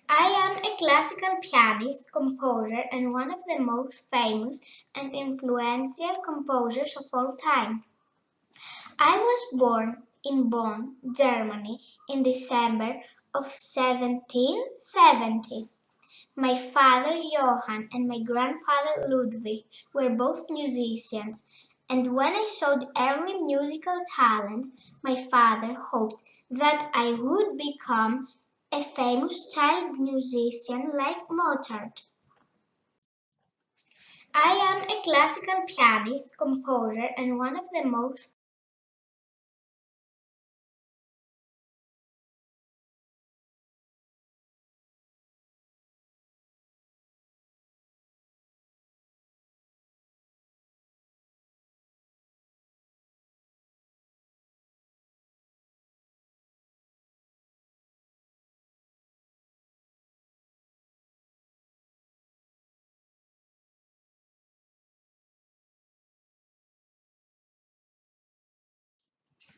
I am a classical pianist, composer, and one of the most famous and influential composers of all time. I was born in Bonn, Germany, in December of 1770. My father Johann and my grandfather Ludwig were both musicians, and when I showed early musical talent, my father hoped that I would become a famous child musician like Mozart. I am a classical pianist, composer, and one of the most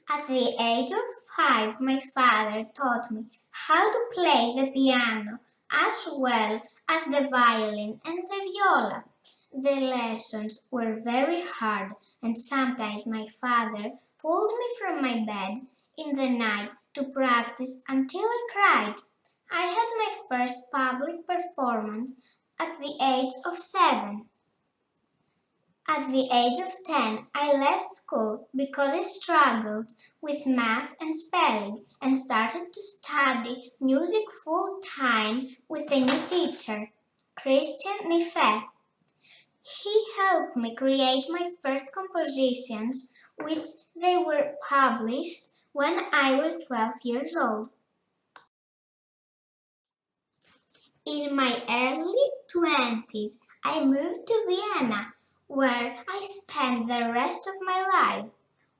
At the age of 5, my father taught me how to play the piano as well as the violin and the viola. The lessons were very hard, and sometimes my father pulled me from my bed in the night to practice until I cried. I had my first public performance at the age of 7. At the age of 10, I left school because I struggled with math and spelling and started to study music full time with a new teacher, Christian Niffer. He helped me create my first compositions, which they were published when I was 12 years old. In my early 20s, I moved to Vienna, where I spent the rest of my life.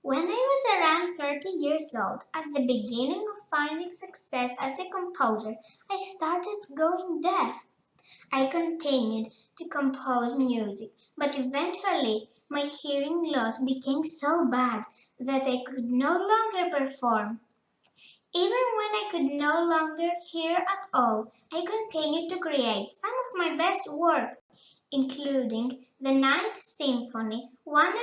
When I was around 30 years old, at the beginning of finding success as a composer, I started going deaf. I continued to compose music, but eventually my hearing loss became so bad that I could no longer perform. Even when I could no longer hear at all, I continued to create some of my best work, including the Ninth Symphony, one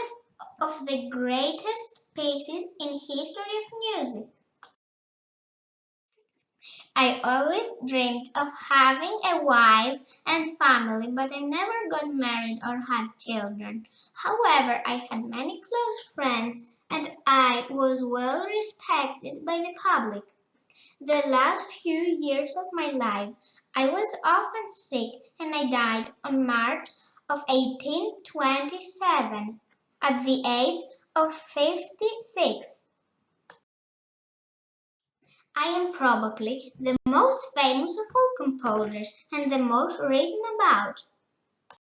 of the greatest pieces in history of music. I always dreamed of having a wife and family, but I never got married or had children. However, I had many close friends and I was well respected by the public. The last few years of my life, I was often sick and I died on March of 1827 at the age of 56. I am probably the most famous of all composers and the most written about.